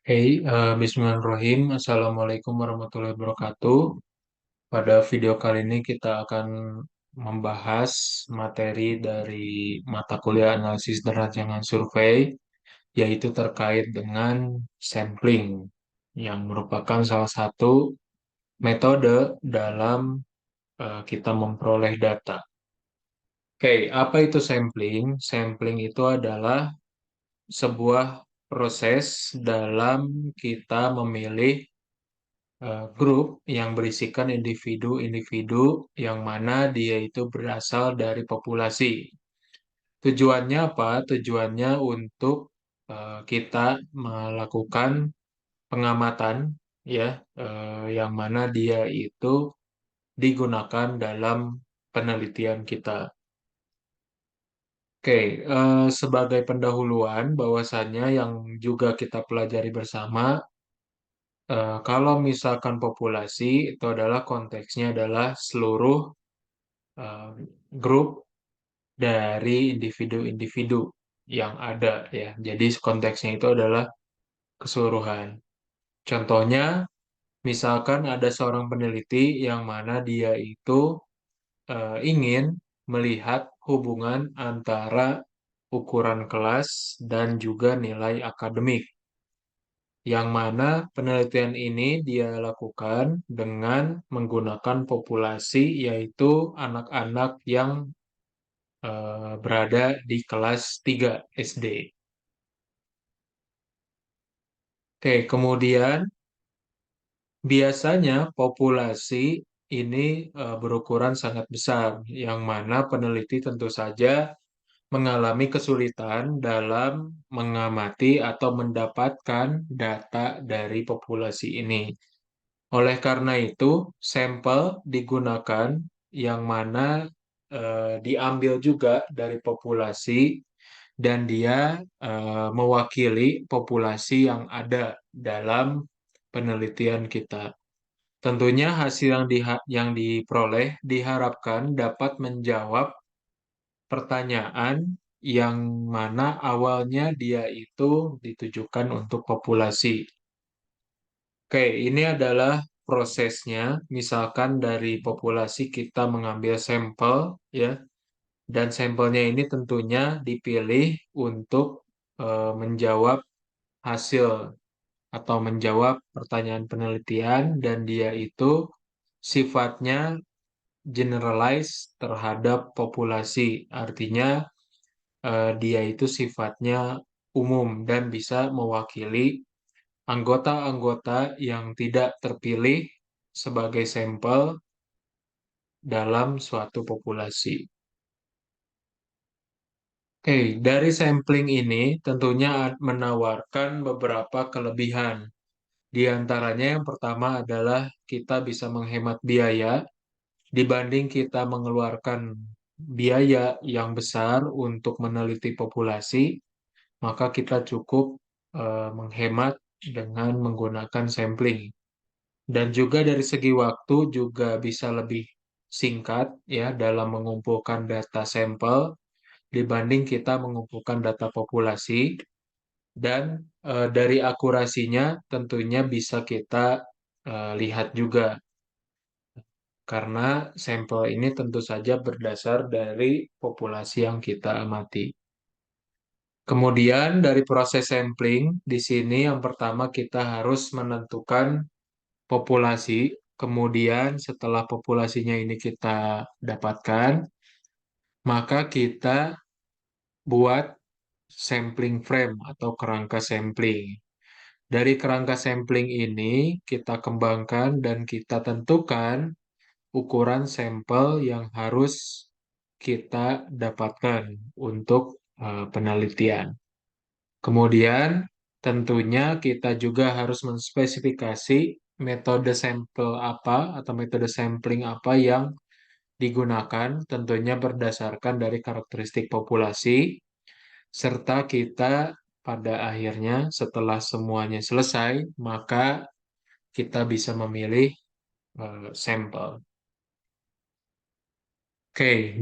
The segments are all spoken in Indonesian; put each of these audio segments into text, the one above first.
Bismillahirrahmanirrahim. Assalamualaikum warahmatullahi wabarakatuh. Pada video kali ini kita akan membahas materi dari mata kuliah analisis dan rancangan survei, yaitu terkait dengan sampling, yang merupakan salah satu metode dalam kita memperoleh data. Apa itu sampling? Sampling itu adalah sebuah proses dalam kita memilih grup yang berisikan individu-individu yang mana dia itu berasal dari populasi. Tujuannya apa? Tujuannya untuk kita melakukan pengamatan, ya, yang mana dia itu digunakan dalam penelitian kita. Sebagai pendahuluan, bahwasannya yang juga kita pelajari bersama, kalau misalkan populasi itu adalah konteksnya adalah seluruh eh, grup dari individu-individu yang ada, ya. Jadi konteksnya itu adalah keseluruhan. Contohnya, misalkan ada seorang peneliti yang mana dia itu ingin melihat hubungan antara ukuran kelas dan juga nilai akademik, yang mana penelitian ini dia lakukan dengan menggunakan populasi, yaitu anak-anak yang berada di kelas 3 SD. Kemudian biasanya populasi ini berukuran sangat besar, yang mana peneliti tentu saja mengalami kesulitan dalam mengamati atau mendapatkan data dari populasi ini. Oleh karena itu, sampel digunakan yang mana diambil juga dari populasi dan dia mewakili populasi yang ada dalam penelitian kita. Tentunya hasil yang diperoleh diharapkan dapat menjawab pertanyaan yang mana awalnya dia itu ditujukan untuk populasi. Ini adalah prosesnya. Misalkan dari populasi kita mengambil sampel, ya, dan sampelnya ini tentunya dipilih untuk menjawab hasil atau menjawab pertanyaan penelitian, dan dia itu sifatnya generalize terhadap populasi. Artinya dia itu sifatnya umum dan bisa mewakili anggota-anggota yang tidak terpilih sebagai sampel dalam suatu populasi. Dari sampling ini tentunya menawarkan beberapa kelebihan. Di antaranya yang pertama adalah kita bisa menghemat biaya dibanding kita mengeluarkan biaya yang besar untuk meneliti populasi, maka kita cukup menghemat dengan menggunakan sampling. Dan juga dari segi waktu juga bisa lebih singkat, ya, dalam mengumpulkan data sampel dibanding kita mengumpulkan data populasi. Dan dari akurasinya tentunya bisa kita lihat juga, karena sampel ini tentu saja berdasar dari populasi yang kita amati. Kemudian dari proses sampling, di sini yang pertama kita harus menentukan populasi. Kemudian setelah populasinya ini kita dapatkan, maka kita buat sampling frame atau kerangka sampling. Dari kerangka sampling ini kita kembangkan dan kita tentukan ukuran sampel yang harus kita dapatkan untuk penelitian. Kemudian tentunya kita juga harus menspesifikasi metode sampel apa atau metode sampling apa yang digunakan, tentunya berdasarkan dari karakteristik populasi, serta kita pada akhirnya setelah semuanya selesai, maka kita bisa memilih sampel.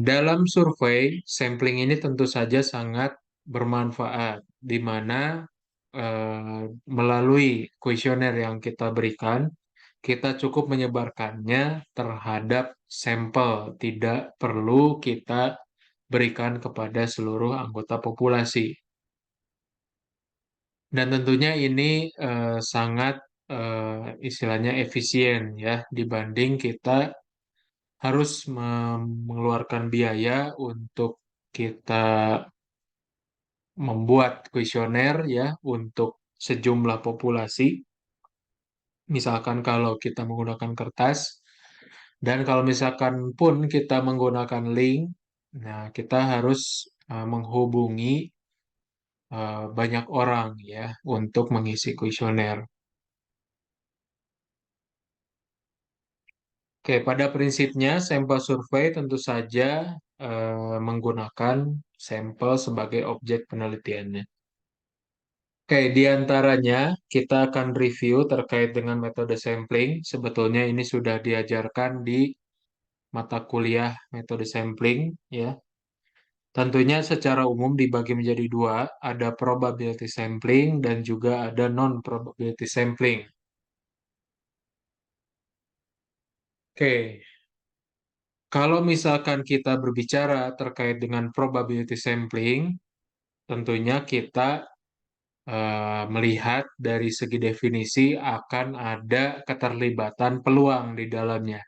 Dalam survei, sampling ini tentu saja sangat bermanfaat, di mana melalui kuesioner yang kita berikan, kita cukup menyebarkannya terhadap sampel, tidak perlu kita berikan kepada seluruh anggota populasi. Dan tentunya ini sangat istilahnya efisien ya dibanding kita harus mengeluarkan biaya untuk kita membuat kuesioner ya untuk sejumlah populasi. Misalkan kalau kita menggunakan kertas dan kalau misalkan pun kita menggunakan link, nah kita harus menghubungi banyak orang ya untuk mengisi kuesioner. Oke, pada prinsipnya sampel survei tentu saja menggunakan sampel sebagai objek penelitiannya. Oke, di antaranya kita akan review terkait dengan metode sampling. Sebetulnya ini sudah diajarkan di mata kuliah metode sampling, ya. Tentunya secara umum dibagi menjadi dua, ada probability sampling dan juga ada non-probability sampling. Oke, kalau misalkan kita berbicara terkait dengan probability sampling, tentunya kita melihat dari segi definisi akan ada keterlibatan peluang di dalamnya.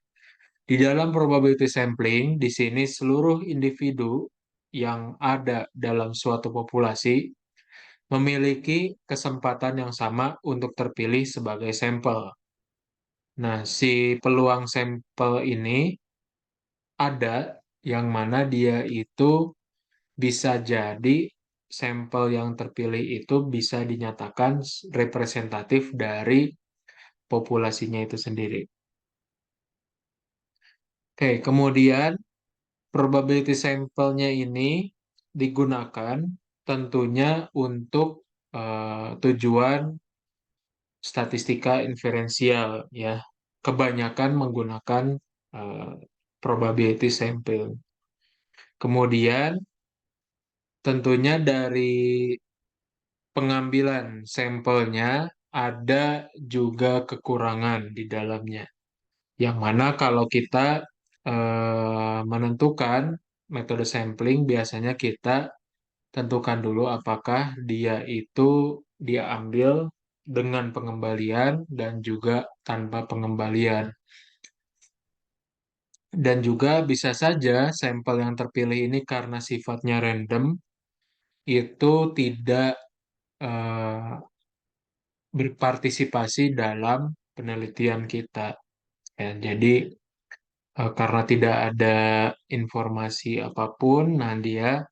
Di dalam probability sampling, di sini seluruh individu yang ada dalam suatu populasi memiliki kesempatan yang sama untuk terpilih sebagai sampel. Nah, si peluang sampel ini ada yang mana dia itu bisa jadi sampel yang terpilih itu bisa dinyatakan representatif dari populasinya itu sendiri. Oke, kemudian probability sampelnya ini digunakan tentunya untuk tujuan statistika inferensial ya. Kebanyakan menggunakan eh, probability sample. Kemudian tentunya dari pengambilan sampelnya ada juga kekurangan di dalamnya. Yang mana kalau kita menentukan metode sampling, biasanya kita tentukan dulu apakah dia itu diambil dengan pengembalian dan juga tanpa pengembalian. Dan juga bisa saja sampel yang terpilih ini karena sifatnya random, itu tidak eh, berpartisipasi dalam penelitian kita. Ya, jadi karena tidak ada informasi apapun, nah dia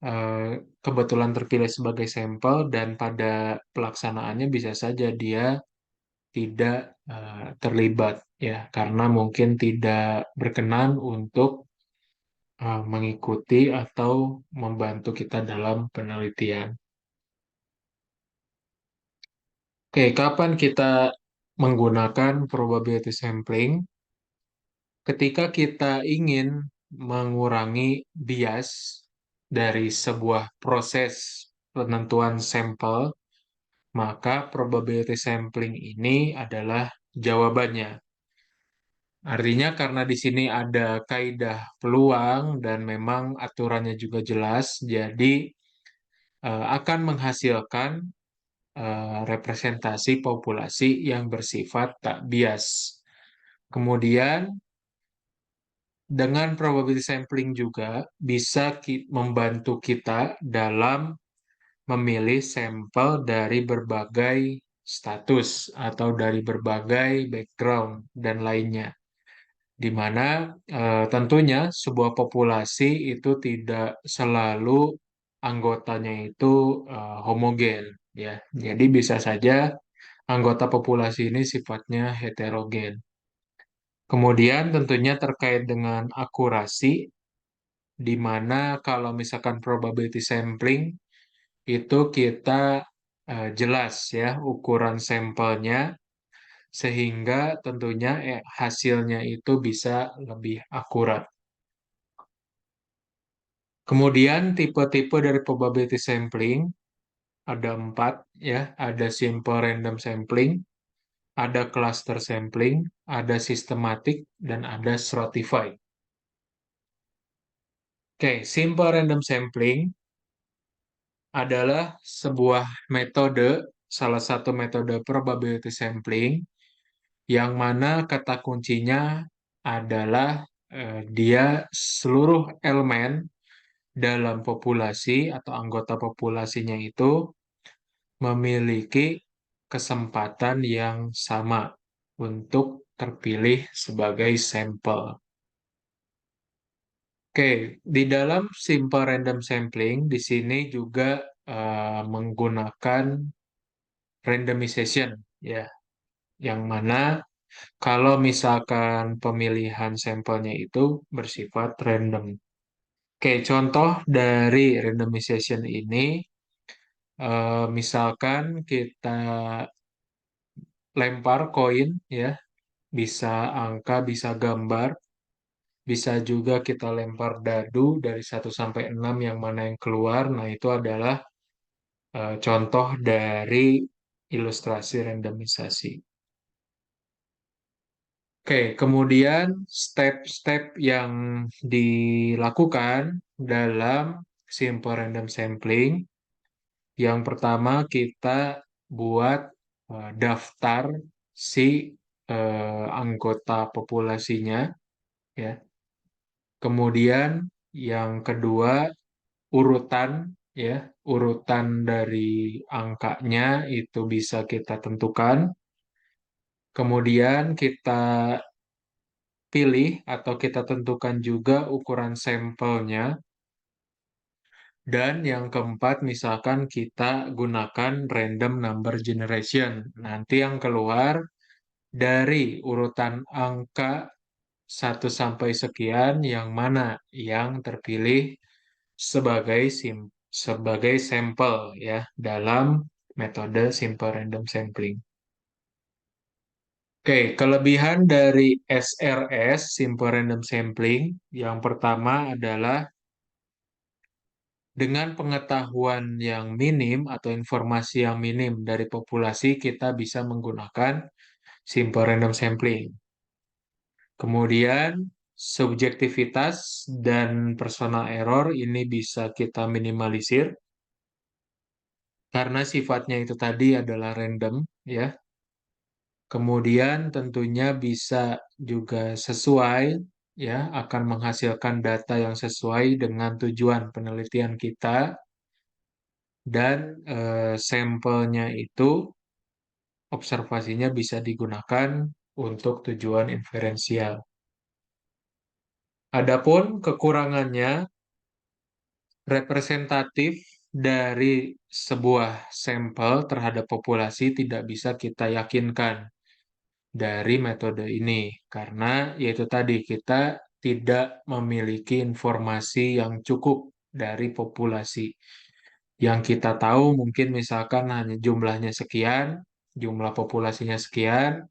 eh, kebetulan terpilih sebagai sampel dan pada pelaksanaannya bisa saja dia tidak terlibat ya karena mungkin tidak berkenan untuk mengikuti atau membantu kita dalam penelitian. Oke, kapan kita menggunakan probability sampling? Ketika kita ingin mengurangi bias dari sebuah proses penentuan sampel, maka probability sampling ini adalah jawabannya. Artinya karena di sini ada kaidah peluang dan memang aturannya juga jelas, jadi akan menghasilkan representasi populasi yang bersifat tak bias. Kemudian dengan probability sampling juga bisa membantu kita dalam memilih sampel dari berbagai status atau dari berbagai background dan lainnya. Di mana tentunya sebuah populasi itu tidak selalu anggotanya itu homogen ya. Jadi bisa saja anggota populasi ini sifatnya heterogen. Kemudian tentunya terkait dengan akurasi, di mana kalau misalkan probability sampling itu kita jelas ya ukuran sampelnya sehingga tentunya hasilnya itu bisa lebih akurat. Kemudian tipe-tipe dari probability sampling ada 4 ya, ada simple random sampling, ada cluster sampling, ada systematic, dan ada stratified. Oke, simple random sampling adalah sebuah metode, salah satu metode probability sampling, yang mana kata kuncinya adalah dia seluruh elemen dalam populasi atau anggota populasinya itu memiliki kesempatan yang sama untuk terpilih sebagai sampel. Oke, di dalam simple random sampling di sini juga menggunakan randomization ya, yang mana kalau misalkan pemilihan sampelnya itu bersifat random. Oke, contoh dari randomization ini, misalkan kita lempar koin ya, bisa angka, bisa gambar, bisa juga kita lempar dadu dari 1 sampai 6 yang mana yang keluar. Nah, itu adalah contoh dari ilustrasi randomisasi. Oke, kemudian step-step yang dilakukan dalam simple random sampling. Yang pertama kita buat daftar si anggota populasinya ya. Kemudian yang kedua urutan ya, urutan dari angkanya itu bisa kita tentukan. Kemudian kita pilih atau kita tentukan juga ukuran sampelnya. Dan yang keempat, misalkan kita gunakan random number generation. Nanti yang keluar dari urutan angka 1 sampai sekian, yang mana yang terpilih sebagai sebagai sampel ya dalam metode simple random sampling. Oke, kelebihan dari SRS, simple random sampling, yang pertama adalah dengan pengetahuan yang minim atau informasi yang minim dari populasi, kita bisa menggunakan simple random sampling. Kemudian, subjektivitas dan personal error ini bisa kita minimalisir karena sifatnya itu tadi adalah random, ya. Kemudian tentunya bisa juga sesuai, ya, akan menghasilkan data yang sesuai dengan tujuan penelitian kita dan sampelnya itu observasinya bisa digunakan untuk tujuan inferensial. Adapun kekurangannya, representatif dari sebuah sampel terhadap populasi tidak bisa kita yakinkan dari metode ini karena yaitu tadi kita tidak memiliki informasi yang cukup dari populasi. Yang kita tahu mungkin misalkan hanya jumlahnya sekian, jumlah populasinya sekian,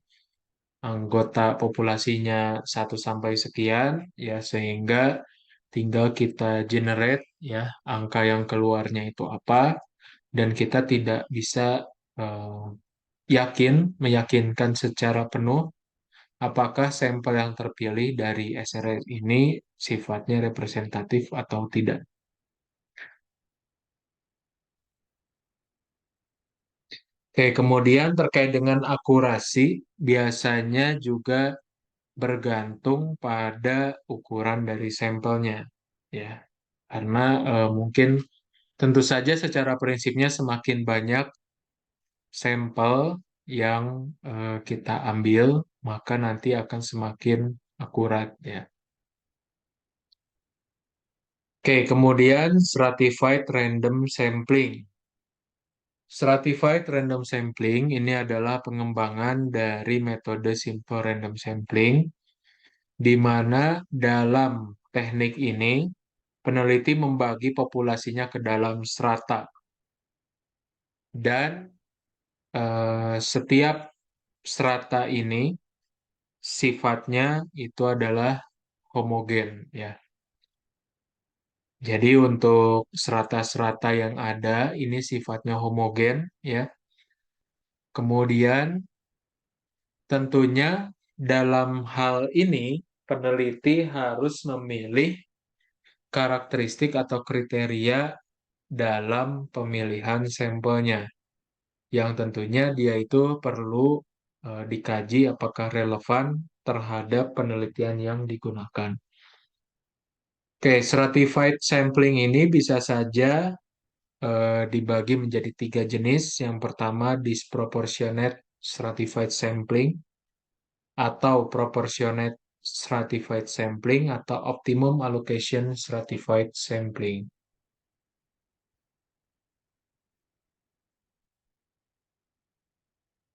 anggota populasinya 1 sampai sekian, ya sehingga tinggal kita generate ya angka yang keluarnya itu apa, dan kita tidak bisa eh, meyakinkan secara penuh apakah sampel yang terpilih dari SRS ini sifatnya representatif atau tidak. Oke, kemudian terkait dengan akurasi, biasanya juga bergantung pada ukuran dari sampelnya, ya. Karena mungkin tentu saja secara prinsipnya semakin banyak sampel yang kita ambil, maka nanti akan semakin akurat, ya. Oke, kemudian stratified random sampling. Stratified random sampling ini adalah pengembangan dari metode simple random sampling, di mana dalam teknik ini peneliti membagi populasinya ke dalam strata dan setiap strata ini sifatnya itu adalah homogen ya. Jadi untuk serata-serata yang ada ini sifatnya homogen ya. Kemudian tentunya dalam hal ini peneliti harus memilih karakteristik atau kriteria dalam pemilihan sampelnya yang tentunya dia itu perlu dikaji apakah relevan terhadap penelitian yang digunakan. Oke, stratified sampling ini bisa saja dibagi menjadi tiga jenis. Yang pertama disproportionate stratified sampling atau proportionate stratified sampling atau optimum allocation stratified sampling.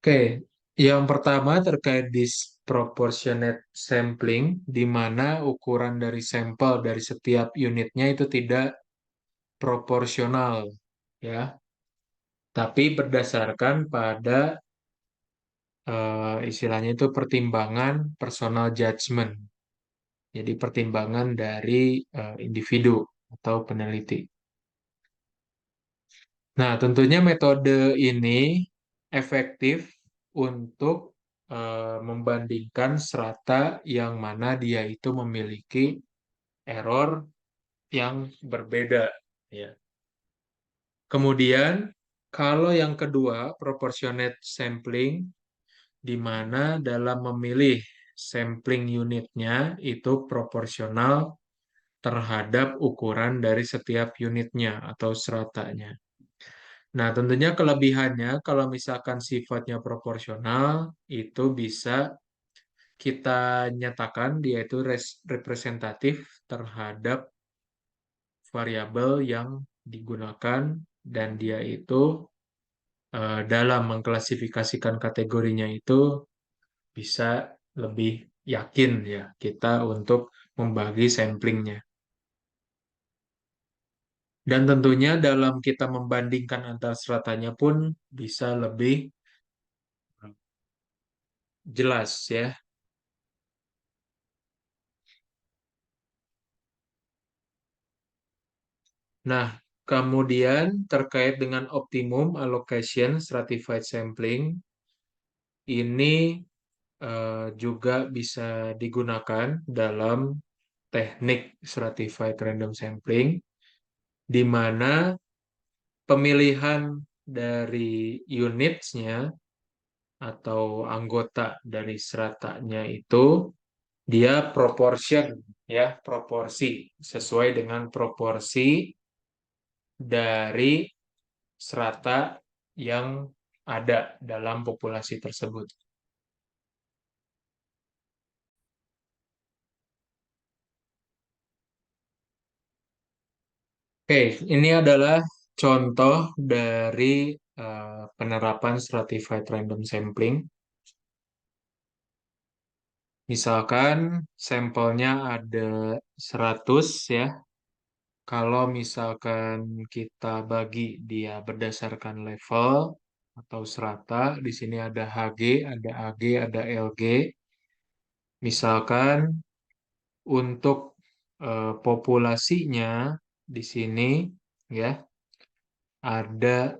Oke, yang pertama terkait disproportionate sampling, di mana ukuran dari sampel dari setiap unitnya itu tidak proporsional, ya, tapi berdasarkan pada istilahnya itu pertimbangan personal judgment, jadi pertimbangan dari individu atau peneliti. Nah, tentunya metode ini efektif untuk membandingkan strata yang mana dia itu memiliki error yang berbeda. Ya. Kemudian, kalau yang kedua, proportionate sampling, di mana dalam memilih sampling unitnya itu proporsional terhadap ukuran dari setiap unitnya atau stratanya. Nah, tentunya kelebihannya kalau misalkan sifatnya proporsional itu bisa kita nyatakan dia itu representatif terhadap variabel yang digunakan dan dia itu dalam mengklasifikasikan kategorinya itu bisa lebih yakin ya kita untuk membagi samplingnya. Dan tentunya dalam kita membandingkan antar stratanya pun bisa lebih jelas ya. Nah, kemudian terkait dengan optimum allocation stratified sampling, ini juga bisa digunakan dalam teknik stratified random sampling, di mana pemilihan dari unitsnya atau anggota dari stratanya itu dia proportion ya, proporsi sesuai dengan proporsi dari strata yang ada dalam populasi tersebut. Oke, ini adalah contoh dari penerapan stratified random sampling. Misalkan sampelnya ada 100 ya. Kalau misalkan kita bagi dia berdasarkan level atau strata, di sini ada HG, ada AG, ada LG. Misalkan untuk populasinya di sini ya ada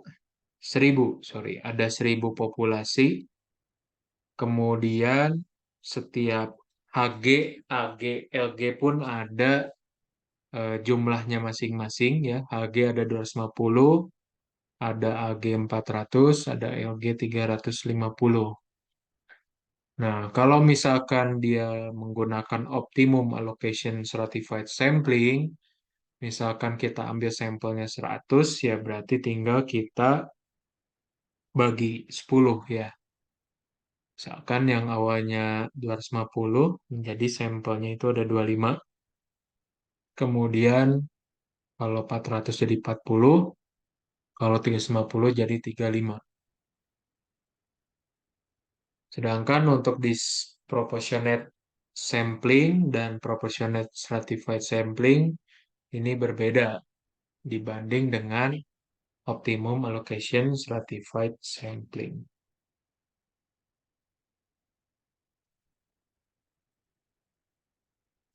1000, sorry, ada 1000 populasi. Kemudian setiap HG, AG, LG pun ada jumlahnya masing-masing ya. HG ada 250, ada AG 400, ada LG 350. Nah, kalau misalkan dia menggunakan optimum allocation stratified sampling, misalkan kita ambil sampelnya 100, ya berarti tinggal kita bagi 10 ya. Misalkan yang awalnya 250 menjadi sampelnya itu ada 25. Kemudian kalau 400 jadi 40, kalau 350 jadi 35. Sedangkan untuk disproportionate sampling dan proportionate stratified sampling ini berbeda dibanding dengan optimum allocation stratified sampling.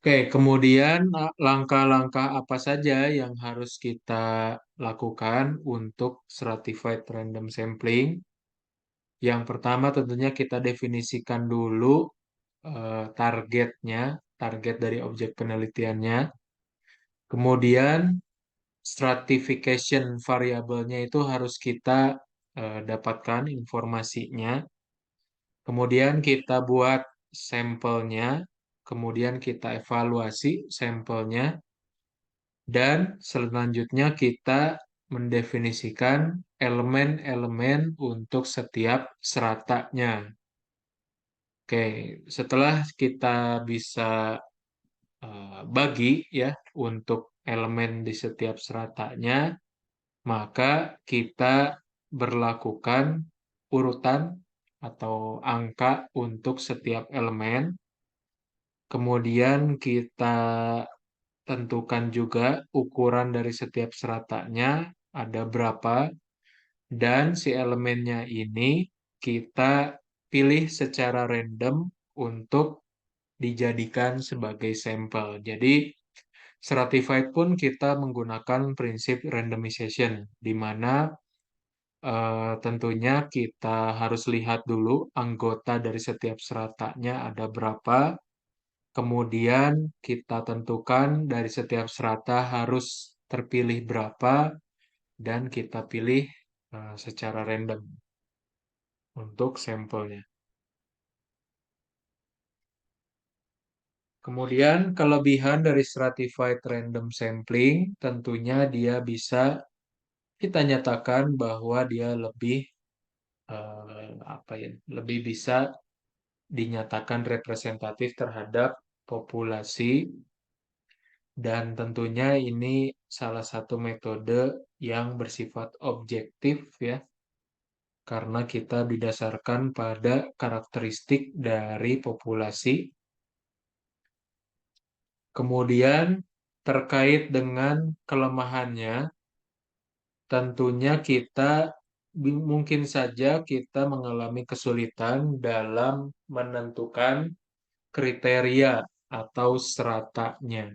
Oke, kemudian langkah-langkah apa saja yang harus kita lakukan untuk stratified random sampling? Yang pertama tentunya kita definisikan dulu targetnya, target dari objek penelitiannya. Kemudian stratification variabelnya itu harus kita dapatkan informasinya. Kemudian kita buat sampelnya, kemudian kita evaluasi sampelnya, dan selanjutnya kita mendefinisikan elemen-elemen untuk setiap seratanya. Oke, setelah kita bisa bagi ya untuk elemen di setiap seratanya, maka kita berlakukan urutan atau angka untuk setiap elemen. Kemudian kita tentukan juga ukuran dari setiap seratanya ada berapa, dan si elemennya ini kita pilih secara random untuk dijadikan sebagai sampel. Jadi stratified pun kita menggunakan prinsip randomization, di mana tentunya kita harus lihat dulu anggota dari setiap seratanya ada berapa. Kemudian kita tentukan dari setiap serata harus terpilih berapa dan kita pilih secara random untuk sampelnya. Kemudian kelebihan dari stratified random sampling tentunya dia bisa kita nyatakan bahwa dia lebih apa ya, lebih bisa dinyatakan representatif terhadap populasi, dan tentunya ini salah satu metode yang bersifat objektif ya, karena kita didasarkan pada karakteristik dari populasi. Kemudian terkait dengan kelemahannya, tentunya kita mungkin saja kita mengalami kesulitan dalam menentukan kriteria atau seratanya.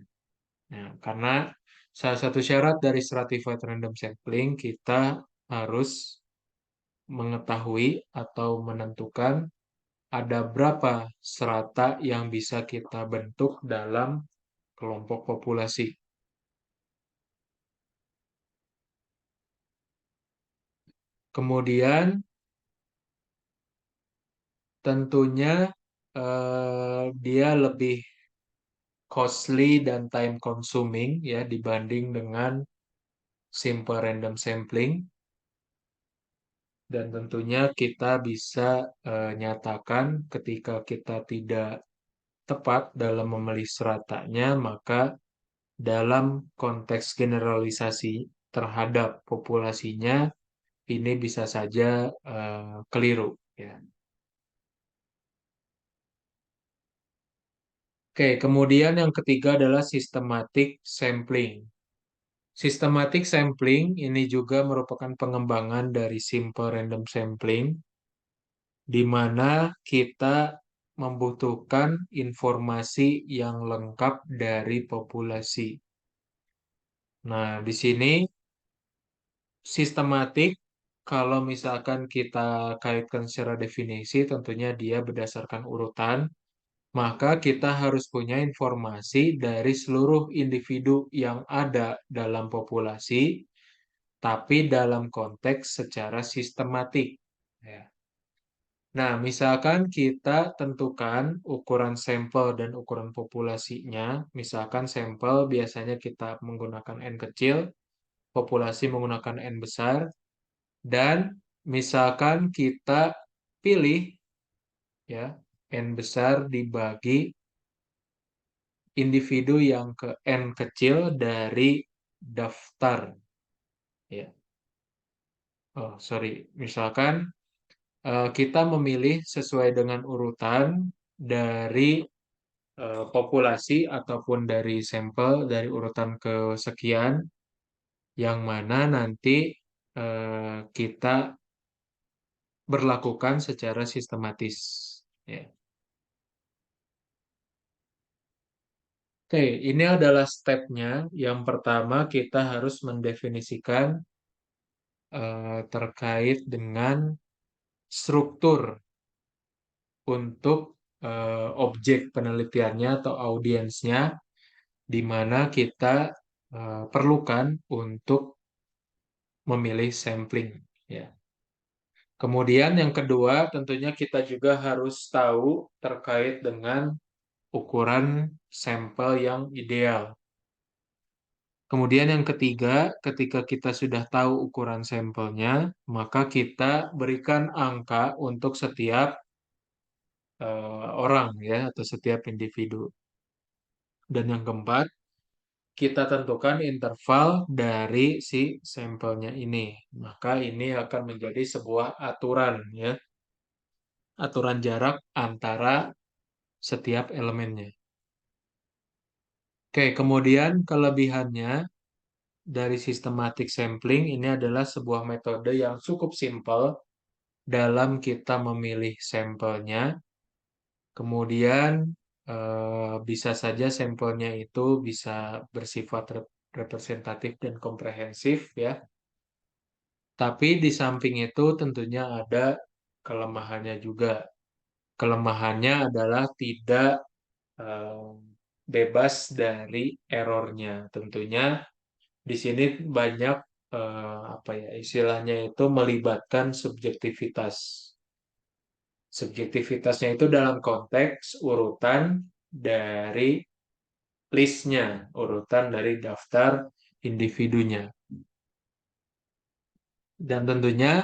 Nah, karena salah satu syarat dari stratified random sampling kita harus mengetahui atau menentukan ada berapa serata yang bisa kita bentuk dalam kelompok populasi. Kemudian tentunya dia lebih costly dan time consuming ya dibanding dengan simple random sampling, dan tentunya kita bisa nyatakan ketika kita tidak tepat dalam memilih seratanya, maka dalam konteks generalisasi terhadap populasinya ini bisa saja keliru ya. Oke, kemudian yang ketiga adalah systematic sampling. Systematic sampling ini juga merupakan pengembangan dari simple random sampling, di mana kita membutuhkan informasi yang lengkap dari populasi. Nah, di sini sistematik, kalau misalkan kita kaitkan secara definisi, tentunya dia berdasarkan urutan, maka kita harus punya informasi dari seluruh individu yang ada dalam populasi, tapi dalam konteks secara sistematik. Ya. Nah, misalkan kita tentukan ukuran sampel dan ukuran populasinya, misalkan sampel biasanya kita menggunakan N kecil, populasi menggunakan N besar, dan misalkan kita pilih ya N besar dibagi individu yang ke N kecil dari daftar ya. Oh, sorry. Misalkan kita memilih sesuai dengan urutan dari populasi ataupun dari sampel dari urutan kesekian, yang mana nanti kita berlakukan secara sistematis. Ya. Oke, ini adalah stepnya. Yang pertama kita harus mendefinisikan terkait dengan struktur untuk objek penelitiannya atau audiensnya, di mana kita perlukan untuk memilih sampling. Ya. Kemudian yang kedua, tentunya kita juga harus tahu terkait dengan ukuran sampel yang ideal. Kemudian yang ketiga, ketika kita sudah tahu ukuran sampelnya, maka kita berikan angka untuk setiap orang ya atau setiap individu. Dan yang keempat, kita tentukan interval dari si sampelnya ini. Maka ini akan menjadi sebuah aturan ya, aturan jarak antara setiap elemennya. Oke, kemudian kelebihannya dari systematic sampling ini adalah sebuah metode yang cukup simpel dalam kita memilih sampelnya. Kemudian bisa saja sampelnya itu bisa bersifat representatif dan komprehensif ya. Tapi di samping itu tentunya ada kelemahannya juga. Kelemahannya adalah tidak eh, bebas dari errornya. Tentunya di sini banyak apa ya istilahnya itu melibatkan subjektivitas. Subjektivitasnya itu dalam konteks urutan dari listnya, urutan dari daftar individunya. Dan tentunya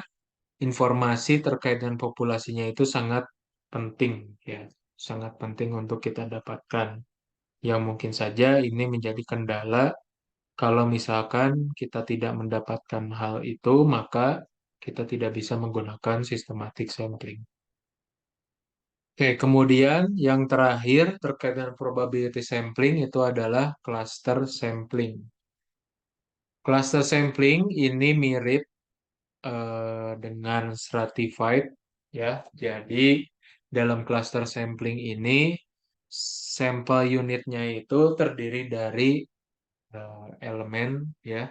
informasi terkait dengan populasinya itu sangat penting ya, sangat penting untuk kita dapatkan. Yang mungkin saja ini menjadi kendala kalau misalkan kita tidak mendapatkan hal itu, maka kita tidak bisa menggunakan systematic sampling. Oke, kemudian yang terakhir terkait dengan probability sampling itu adalah cluster sampling. Cluster sampling ini mirip dengan stratified ya. Jadi dalam cluster sampling ini sampel unitnya itu terdiri dari elemen ya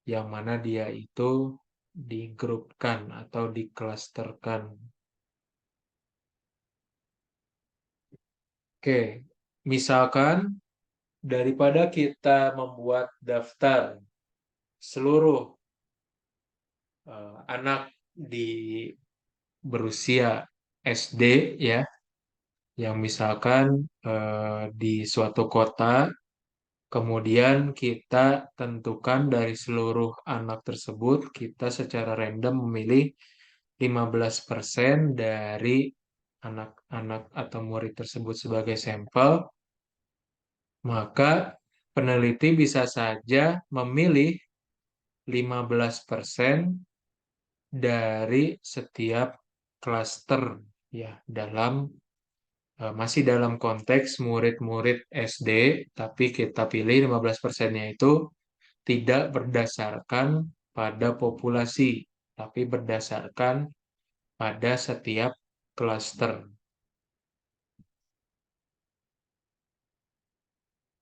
yang mana dia itu digrupkan atau diklasterkan. Oke, misalkan daripada kita membuat daftar seluruh anak di berusia SD ya, yang misalkan di suatu kota, kemudian kita tentukan dari seluruh anak tersebut, kita secara random memilih 15% dari anak-anak atau murid tersebut sebagai sampel, maka peneliti bisa saja memilih 15% dari setiap klaster ya dalam masih dalam konteks murid-murid SD, tapi kita pilih 15%-nya itu tidak berdasarkan pada populasi, tapi berdasarkan pada setiap klaster.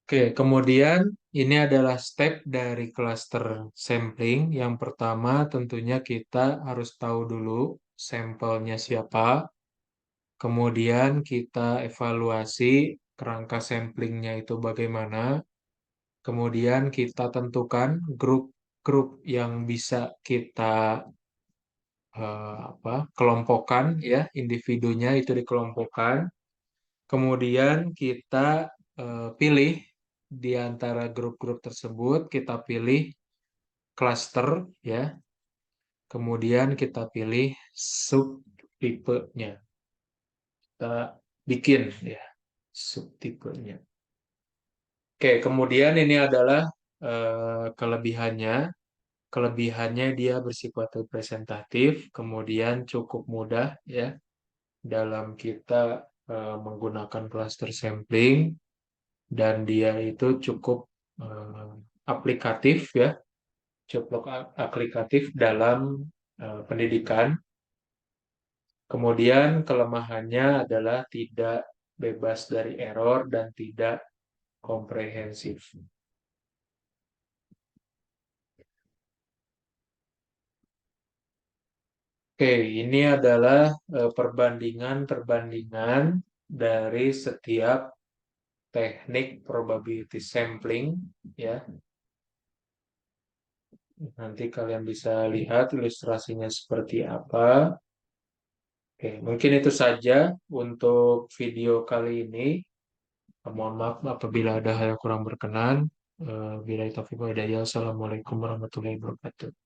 Oke, kemudian ini adalah step dari cluster sampling. Yang pertama tentunya kita harus tahu dulu sampelnya siapa. Kemudian kita evaluasi kerangka samplingnya itu bagaimana. Kemudian kita tentukan grup-grup yang bisa kita kelompokkan ya, individunya itu dikelompokkan. Kemudian kita pilih di antara grup-grup tersebut, kita pilih cluster ya. Kemudian kita pilih subtipenya. Kita bikin ya subtipenya. Oke, kemudian ini adalah kelebihannya. Kelebihannya dia bersifat representatif, kemudian cukup mudah ya dalam kita menggunakan cluster sampling dan dia itu cukup eh, aplikatif ya, cukup aplikatif dalam pendidikan. Kemudian kelemahannya adalah tidak bebas dari error dan tidak komprehensif. Oke, ini adalah perbandingan-perbandingan dari setiap teknik probability sampling, ya. Nanti kalian bisa lihat ilustrasinya seperti apa. Oke, mungkin itu saja untuk video kali ini. Mohon maaf apabila ada hal yang kurang berkenan. Bila taufiq wa hidayah. Assalamualaikum warahmatullahi wabarakatuh.